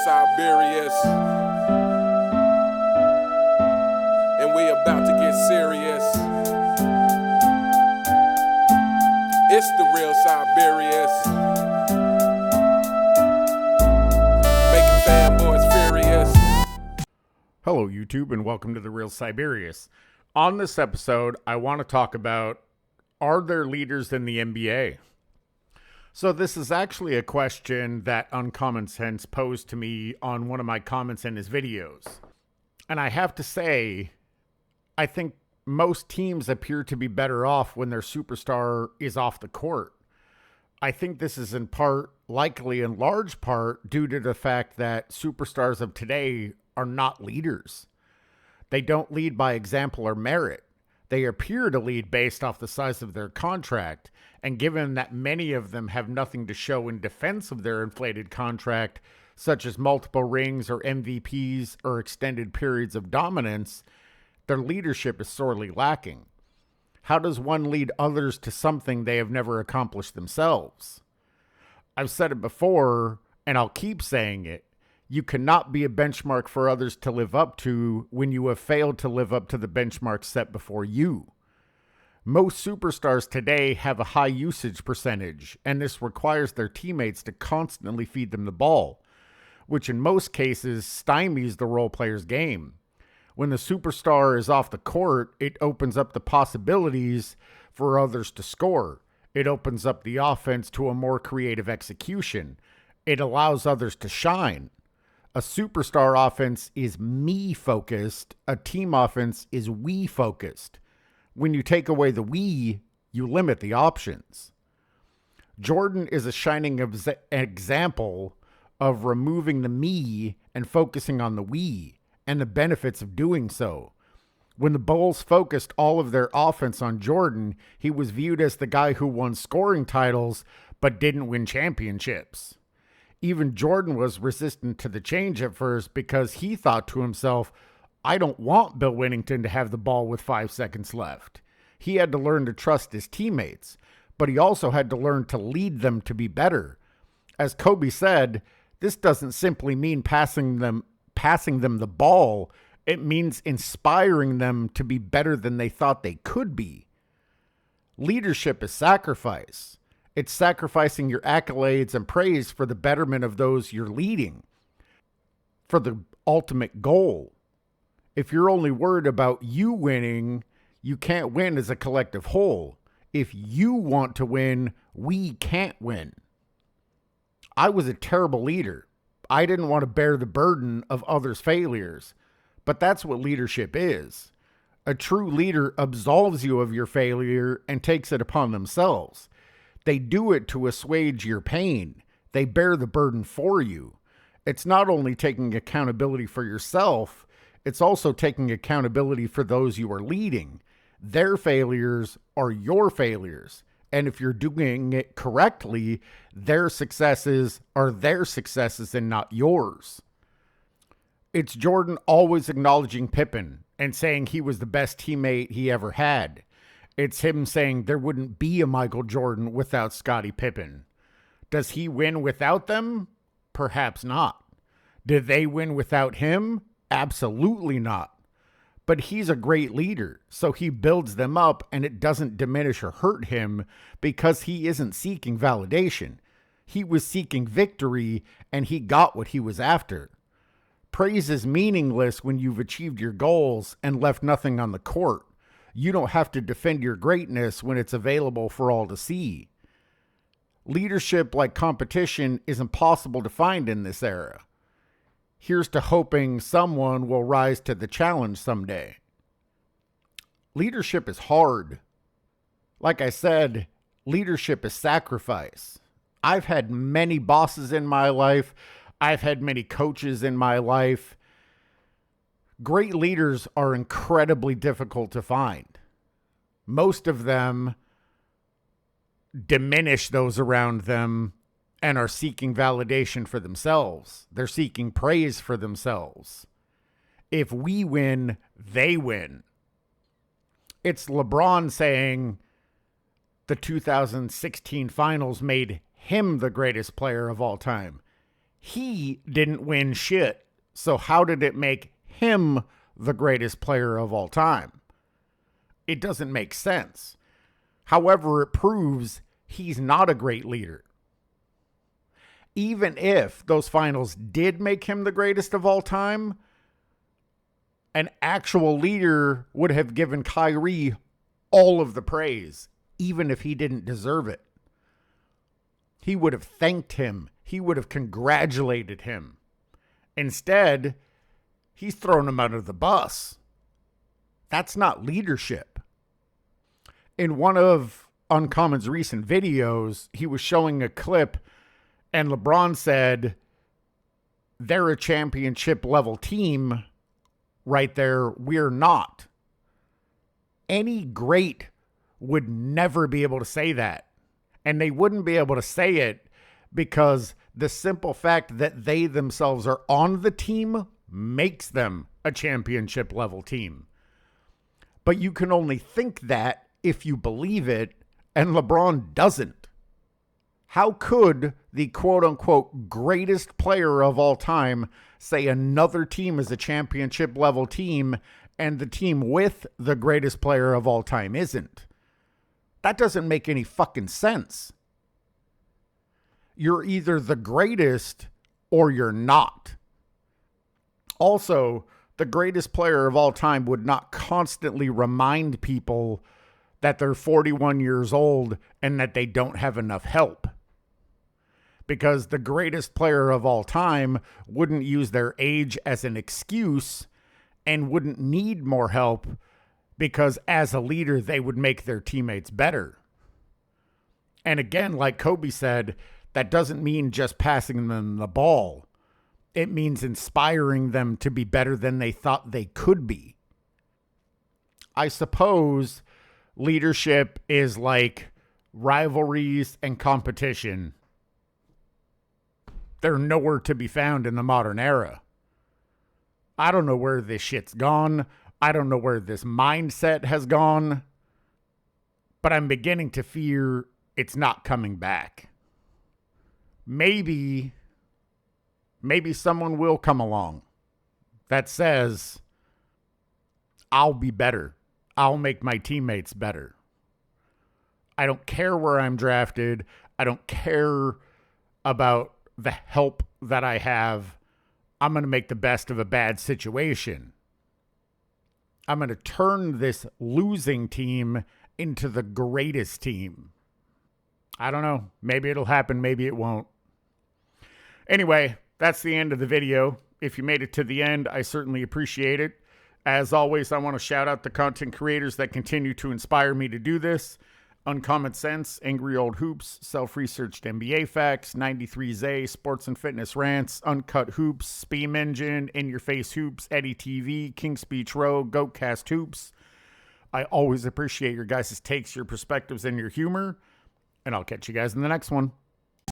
Siberius, and we about to get serious. It's the real Siberius, making fanboys furious. Hello, YouTube, and welcome to The Real Siberius. On this episode, I want to talk about, are there leaders in the NBA? So this is actually a question that Uncommon Sense posed to me on one of my comments in his videos. And I have to say, I think most teams appear to be better off when their superstar is off the court. I think this is in part, likely in large part, due to the fact that superstars of today are not leaders. They don't lead by example or merit. They appear to lead based off the size of their contract, and given that many of them have nothing to show in defense of their inflated contract, such as multiple rings or MVPs or extended periods of dominance, their leadership is sorely lacking. How does one lead others to something they have never accomplished themselves? I've said it before, and I'll keep saying it. You cannot be a benchmark for others to live up to when you have failed to live up to the benchmark set before you. Most superstars today have a high usage percentage, and this requires their teammates to constantly feed them the ball, which in most cases stymies the role player's game. When the superstar is off the court, it opens up the possibilities for others to score. It opens up the offense to a more creative execution. It allows others to shine. A superstar offense is me-focused. A team offense is we-focused. When you take away the we, you limit the options. Jordan is a shining example of removing the me and focusing on the we, and the benefits of doing so. When the Bulls focused all of their offense on Jordan, he was viewed as the guy who won scoring titles but didn't win championships. Even Jordan was resistant to the change at first because he thought to himself, I don't want Bill Wennington to have the ball with 5 seconds left. He had to learn to trust his teammates, but he also had to learn to lead them to be better. As Kobe said, this doesn't simply mean passing them the ball. It means inspiring them to be better than they thought they could be. Leadership is sacrifice. It's sacrificing your accolades and praise for the betterment of those you're leading, for the ultimate goal. If you're only worried about you winning, you can't win as a collective whole. If you want to win, we can't win. I was a terrible leader. I didn't want to bear the burden of others' failures, but that's what leadership is. A true leader absolves you of your failure and takes it upon themselves. They do it to assuage your pain. They bear the burden for you. It's not only taking accountability for yourself, it's also taking accountability for those you are leading. Their failures are your failures. And if you're doing it correctly, their successes are their successes and not yours. It's Jordan always acknowledging Pippen and saying he was the best teammate he ever had. It's him saying there wouldn't be a Michael Jordan without Scottie Pippen. Does he win without them? Perhaps not. Did they win without him? Absolutely not. But he's a great leader, so he builds them up and it doesn't diminish or hurt him because he isn't seeking validation. He was seeking victory and he got what he was after. Praise is meaningless when you've achieved your goals and left nothing on the court. You don't have to defend your greatness when it's available for all to see. Leadership, like competition, is impossible to find in this era. Here's to hoping someone will rise to the challenge someday. Leadership is hard. Like I said, leadership is sacrifice. I've had many bosses in my life. I've had many coaches in my life. Great leaders are incredibly difficult to find. Most of them diminish those around them and are seeking validation for themselves. They're seeking praise for themselves. If we win, they win. It's LeBron saying the 2016 finals made him the greatest player of all time. He didn't win shit. So how did it make him the greatest player of all time? It doesn't make sense. However, it proves he's not a great leader. Even if those finals did make him the greatest of all time, an actual leader would have given Kyrie all of the praise, even if he didn't deserve it. He would have thanked him. He would have congratulated him. Instead, he's thrown him under the bus. That's not leadership. In one of Uncommon's recent videos, he was showing a clip, and LeBron said, they're a championship level team right there. We're not. Any great would never be able to say that. And they wouldn't be able to say it because the simple fact that they themselves are on the team makes them a championship level team. But you can only think that if you believe it, and LeBron doesn't. How could the quote-unquote greatest player of all time say another team is a championship level team and the team with the greatest player of all time isn't? That doesn't make any fucking sense. You're either the greatest or you're not. Also, the greatest player of all time would not constantly remind people that they're 41 years old and that they don't have enough help. Because the greatest player of all time wouldn't use their age as an excuse and wouldn't need more help because as a leader, they would make their teammates better. And again, like Kobe said, that doesn't mean just passing them the ball. It means inspiring them to be better than they thought they could be. I suppose leadership is like rivalries and competition. They're nowhere to be found in the modern era. I don't know where this shit's gone. I don't know where this mindset has gone. But I'm beginning to fear it's not coming back. Maybe someone will come along that says, I'll be better. I'll make my teammates better. I don't care where I'm drafted. I don't care about the help that I have. I'm going to make the best of a bad situation. I'm going to turn this losing team into the greatest team. I don't know. Maybe it'll happen. Maybe it won't. Anyway, that's the end of the video. If you made it to the end, I certainly appreciate it. As always, I want to shout out the content creators that continue to inspire me to do this. Uncommon Sense, Angry Old Hoops, Self-Researched NBA Facts, 93Z, Sports and Fitness Rants, Uncut Hoops, Speam Engine, In Your Face Hoops, Eddie TV, King Speech Row, Goatcast Hoops. I always appreciate your guys' takes, your perspectives, and your humor. And I'll catch you guys in the next one.